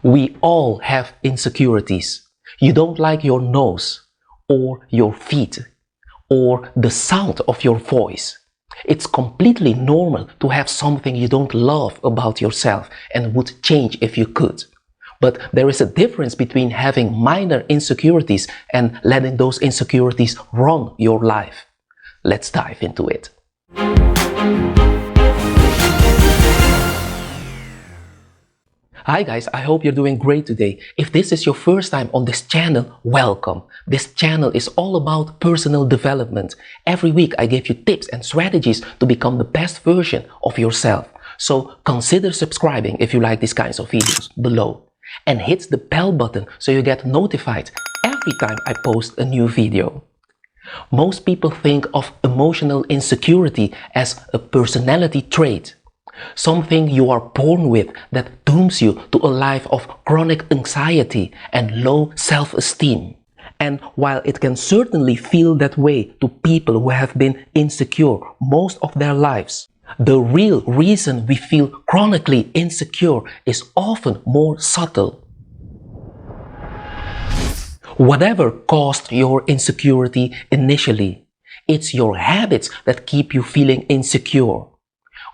We all have insecurities. You don't like your nose, or your feet, or the sound of your voice. It's completely normal to have something you don't love about yourself and would change if you could. But there is a difference between having minor insecurities and letting those insecurities run your life. Let's dive into it. Hi guys, I hope you're doing great today. If this is your first time on this channel, welcome. This channel is all about personal development. Every week I give you tips and strategies to become the best version of yourself. So consider subscribing if you like these kinds of videos below. And hit the bell button so you get notified every time I post a new video. Most people think of emotional insecurity as a personality trait. Something you are born with that dooms you to a life of chronic anxiety and low self-esteem. And while it can certainly feel that way to people who have been insecure most of their lives, the real reason we feel chronically insecure is often more subtle. Whatever caused your insecurity initially, it's your habits that keep you feeling insecure.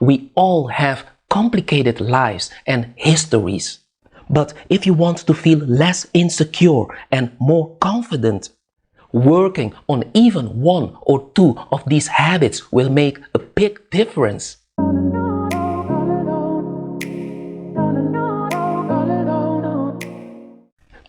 We all have complicated lives and histories. But if you want to feel less insecure and more confident, working on even one or two of these habits will make a big difference.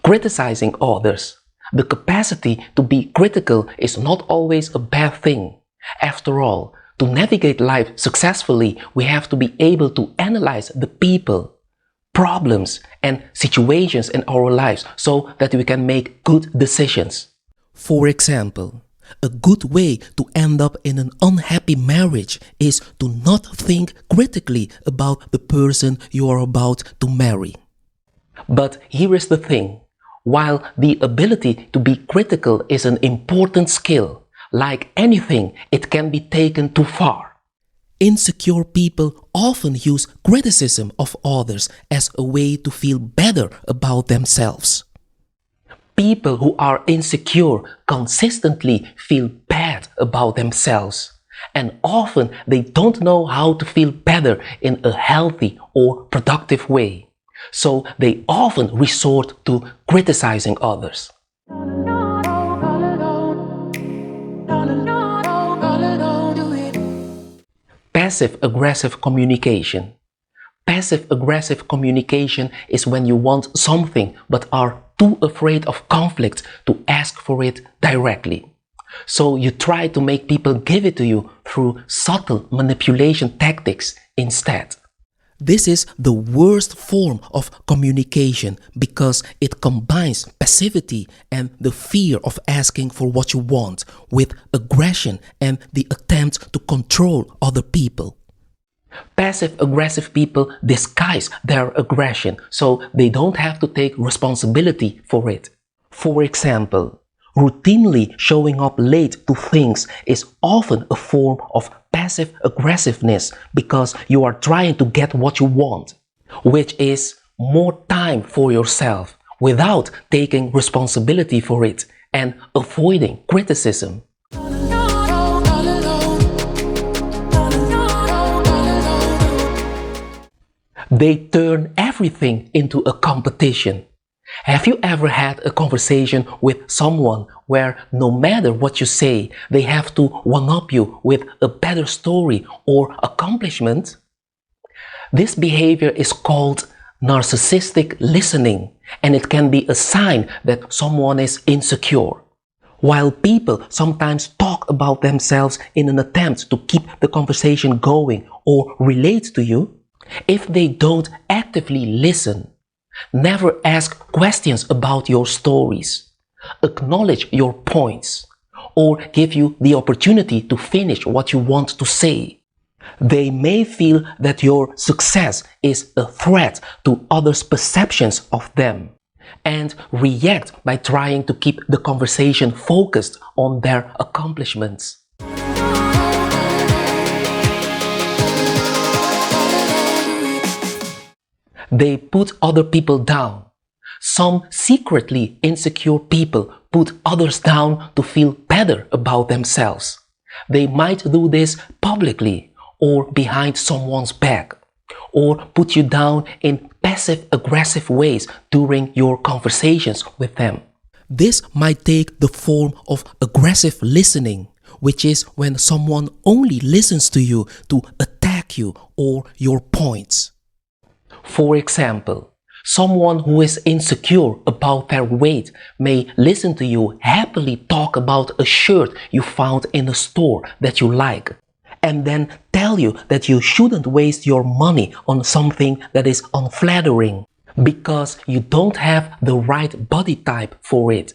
Criticizing others. The capacity to be critical is not always a bad thing. After all, to navigate life successfully, we have to be able to analyze the people, problems, and situations in our lives so that we can make good decisions. For example, a good way to end up in an unhappy marriage is to not think critically about the person you are about to marry. But here is the thing. While the ability to be critical is an important skill, like anything, it can be taken too far. Insecure people often use criticism of others as a way to feel better about themselves. People who are insecure consistently feel bad about themselves, and often they don't know how to feel better in a healthy or productive way. So they often resort to criticizing others. Passive-aggressive communication. Passive-aggressive communication is when you want something but are too afraid of conflict to ask for it directly. So you try to make people give it to you through subtle manipulation tactics instead. This is the worst form of communication because it combines passivity and the fear of asking for what you want with aggression and the attempt to control other people. Passive-aggressive people disguise their aggression so they don't have to take responsibility for it. For example, routinely showing up late to things is often a form of passive aggressiveness because you are trying to get what you want, which is more time for yourself without taking responsibility for it and avoiding criticism. They turn everything into a competition. Have you ever had a conversation with someone where no matter what you say, they have to one-up you with a better story or accomplishment? This behavior is called narcissistic listening, and it can be a sign that someone is insecure. While people sometimes talk about themselves in an attempt to keep the conversation going or relate to you, if they don't actively listen, never ask questions about your stories, acknowledge your points, or give you the opportunity to finish what you want to say, they may feel that your success is a threat to others' perceptions of them and react by trying to keep the conversation focused on their accomplishments. They put other people down, Some secretly insecure people put others down to feel better about themselves. They might do this publicly or behind someone's back, or put you down in passive-aggressive ways during your conversations with them. This might take the form of aggressive listening, which is when someone only listens to you to attack you or your points. For example, someone who is insecure about their weight may listen to you happily talk about a shirt you found in a store that you like, and then tell you that you shouldn't waste your money on something that is unflattering because you don't have the right body type for it.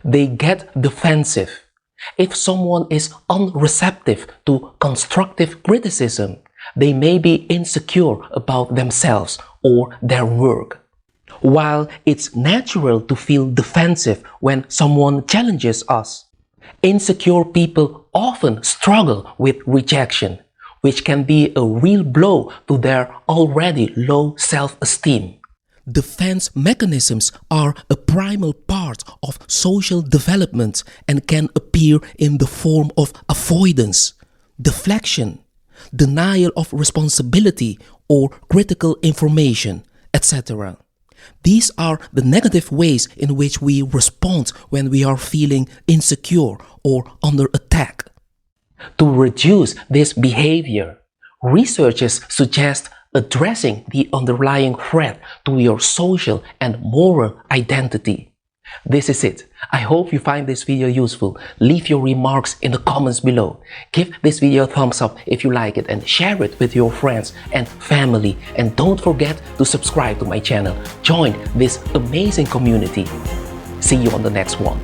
They get defensive. If someone is unreceptive to constructive criticism, they may be insecure about themselves or their work. While it's natural to feel defensive when someone challenges us, insecure people often struggle with rejection, which can be a real blow to their already low self-esteem. Defense mechanisms are a primal part of social development and can appear in the form of avoidance, deflection, denial of responsibility, or critical information, etc. These are the negative ways in which we respond when we are feeling insecure or under attack. To reduce this behavior, researchers suggest addressing the underlying threat to your social and moral identity. This is it. I hope you find this video useful. Leave your remarks in the comments below. Give this video a thumbs up if you like it and share it with your friends and family. And don't forget to subscribe to my channel. Join this amazing community. See you on the next one.